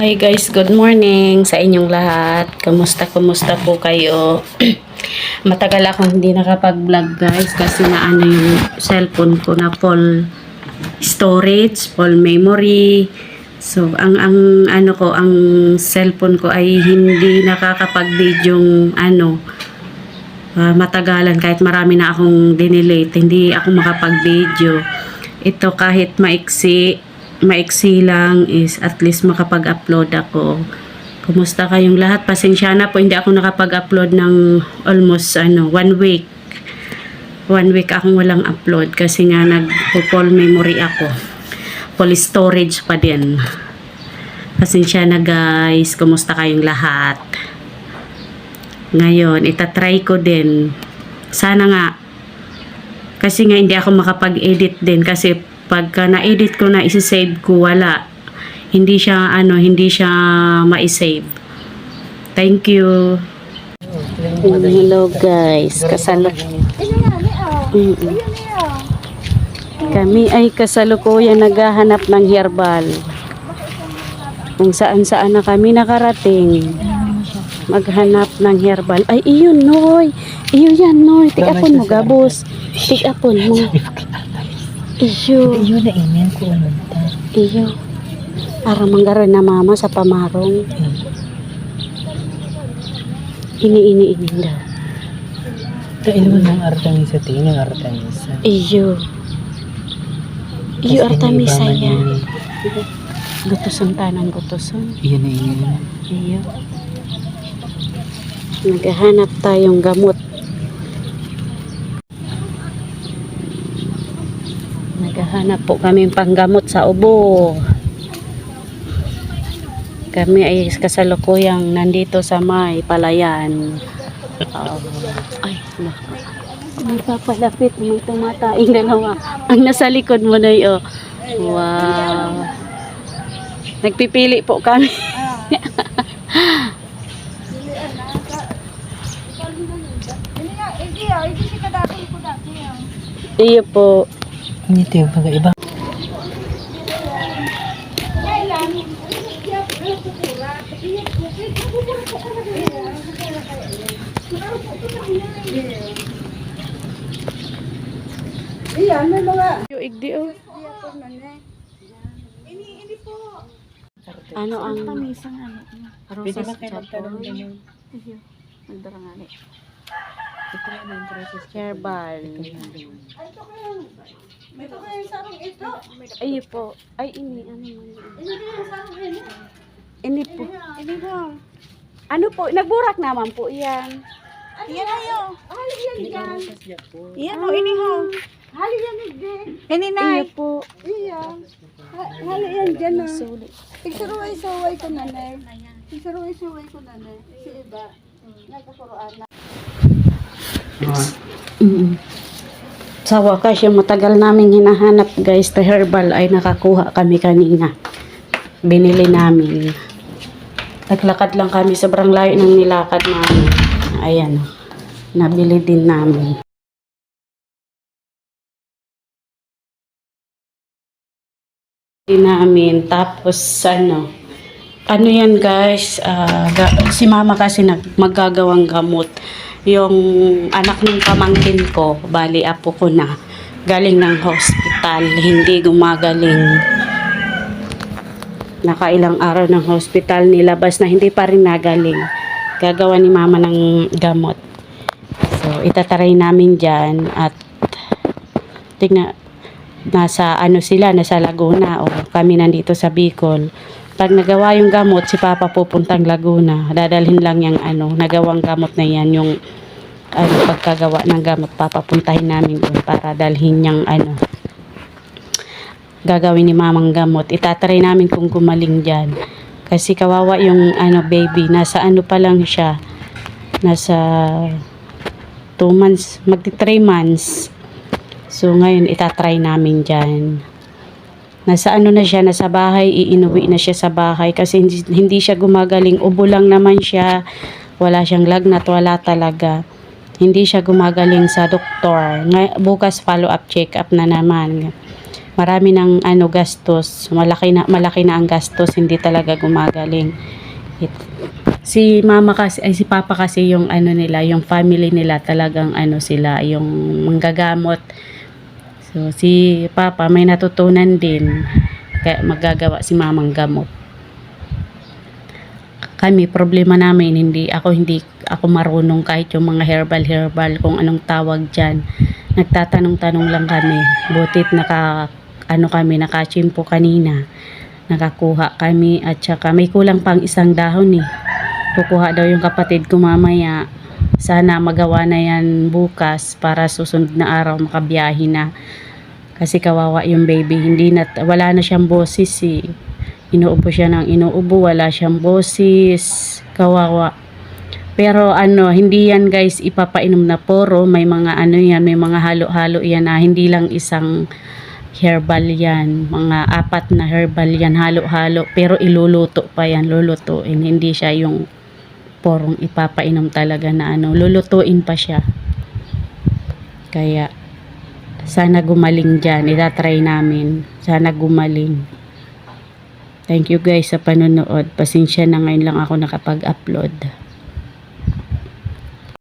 Hi guys, good morning sa inyong lahat. Kumusta po kayo? Matagal akong hindi nakapag-vlog guys kasi naano yung cellphone ko na full storage, full memory. So, ang cellphone ko ay hindi nakakapag-video matagalan kahit marami na akong dinelete, hindi ako makapag-video. Ito kahit maiksi lang is at least makapag-upload ako. Kumusta kayong lahat? Pasensya na po, hindi ako nakapag-upload ng almost 1 week. 1 week akong walang upload kasi nga nag-full memory ako. Full storage pa din. Pasensya na guys, kumusta kayong lahat? Ngayon, itatry ko din. Sana nga. Kasi nga hindi ako makapag-edit din kasi pagka na-edit ko na isi-save ko, wala. Hindi siya ma-save. Thank you. Hello guys. Kami ay kasalukuyan naghahanap ng herbal. Kung saan-saan na kami nakarating. Maghanap ng herbal. Ay, iyon, Noy. Iyo yan, Noy. Tig-apon mo, gabos. Tig-apon mo. Iyo. Iyo na imen ko ta. Iyo. Para manggaroon na mama sa pamarong. Ini daw. Ito ilo ng artamisa tingin ng artamisa. Iyo. Iyo artamisa yan. Gutuson tanang gutuson. Iyo na imen. Iyo. Naghahanap tayong gamot. Naghahanap po kami panggamot sa ubo. Kami ay kasalukuyang nandito sa may palayan. Ay, naku. May papalapit, may tumataing dalawa. Ang nasa likod mo na yun. Wow. Nagpipili po kami. Iyo po. Ini tiyo baga iba. Ano ang tamisang Pwede ba kayo chapel? magtanong ganyan? Magdarangani. Ito na yung process. Herbal. May ito kayo sa akin ito. Ay po. Ay ini ano man. Ini kayo sa akin ini. Ini po. Ini daw. Ano po? Nagburak naman po yan. Iyan ayo. Hali yan dyan. Iyan Ah. o, ini ho. Hali yan dyan. Ini na. Iyo po. Iyan. Hali yan dyan na. Tigsuruay-suway ko na na. Tigsuruay-suway ko na na. Si iba. Nagkakuroan na. Sa wakas yung matagal namin hinahanap guys na herbal ay nakakuha kami kanina. Binili namin. Naglakad lang kami, sobrang layo ng nilakad namin. Ayan, nabili din namin. Tapos ano yan guys, si mama kasi maggagawang gamot. Yung anak ng pamangkin ko, bali apo ko na, galing ng hospital, hindi gumagaling. Nakailang araw ng hospital, nilabas na hindi pa rin nagaling. Gagawa ni mama ng gamot. So, itataray namin dyan at tignan, nasa Laguna o kami nandito sa Bicol. Pag nagawa yung gamot, si Papa pupuntang Laguna. Dadalhin lang yung nagawang gamot na yan, yung pagkagawa ng gamot, papapuntahin namin doon para dalhin yung gagawin ni mamang gamot. Itatry namin kung gumaling dyan. Kasi kawawa yung baby, nasa pa lang siya. Nasa 2 months, magti 3 months. So ngayon itatry namin dyan. Nasa na siya, nasa bahay, iinuwi na siya sa bahay kasi hindi siya gumagaling, ubo lang naman siya, wala siyang lagnat, wala talaga. Hindi siya gumagaling sa doktor. Bukas follow up check up na naman. marami ng gastos, malaki na ang gastos, hindi talaga gumagaling. Si mama kasi si papa kasi yung nila, yung family nila talagang sila yung manggagamot. So si papa may natutunan din kaya magagawa si mamang gamot. Kami problema namin hindi ako marunong kahit yung mga herbal kung anong tawag diyan. Nagtatanong-tanong lang kami. Butit nakachimpo kanina. Nakakuha kami at saka may kulang pang isang dahon eh. Kukuha daw yung kapatid ko mamaya. Sana magawa na yan bukas para susunod na araw makabiyahe na. Kasi kawawa yung baby, wala na siyang boses eh. Inuubo siya ng inuubo, wala siyang boses. Kawawa. Pero hindi yan guys ipapainom na poro, may mga yan, may mga halo-halo yan na hindi lang isang herbal yan, mga 4 na herbal yan, halo-halo, pero iluluto pa yan, lulutuin, hindi siya yung porong ipapainom talaga na lulutuin pa siya. Kaya sana gumaling dyan, itatry namin, sana gumaling. Thank you guys sa panonood, pasensya na ngayon lang ako nakapag-upload.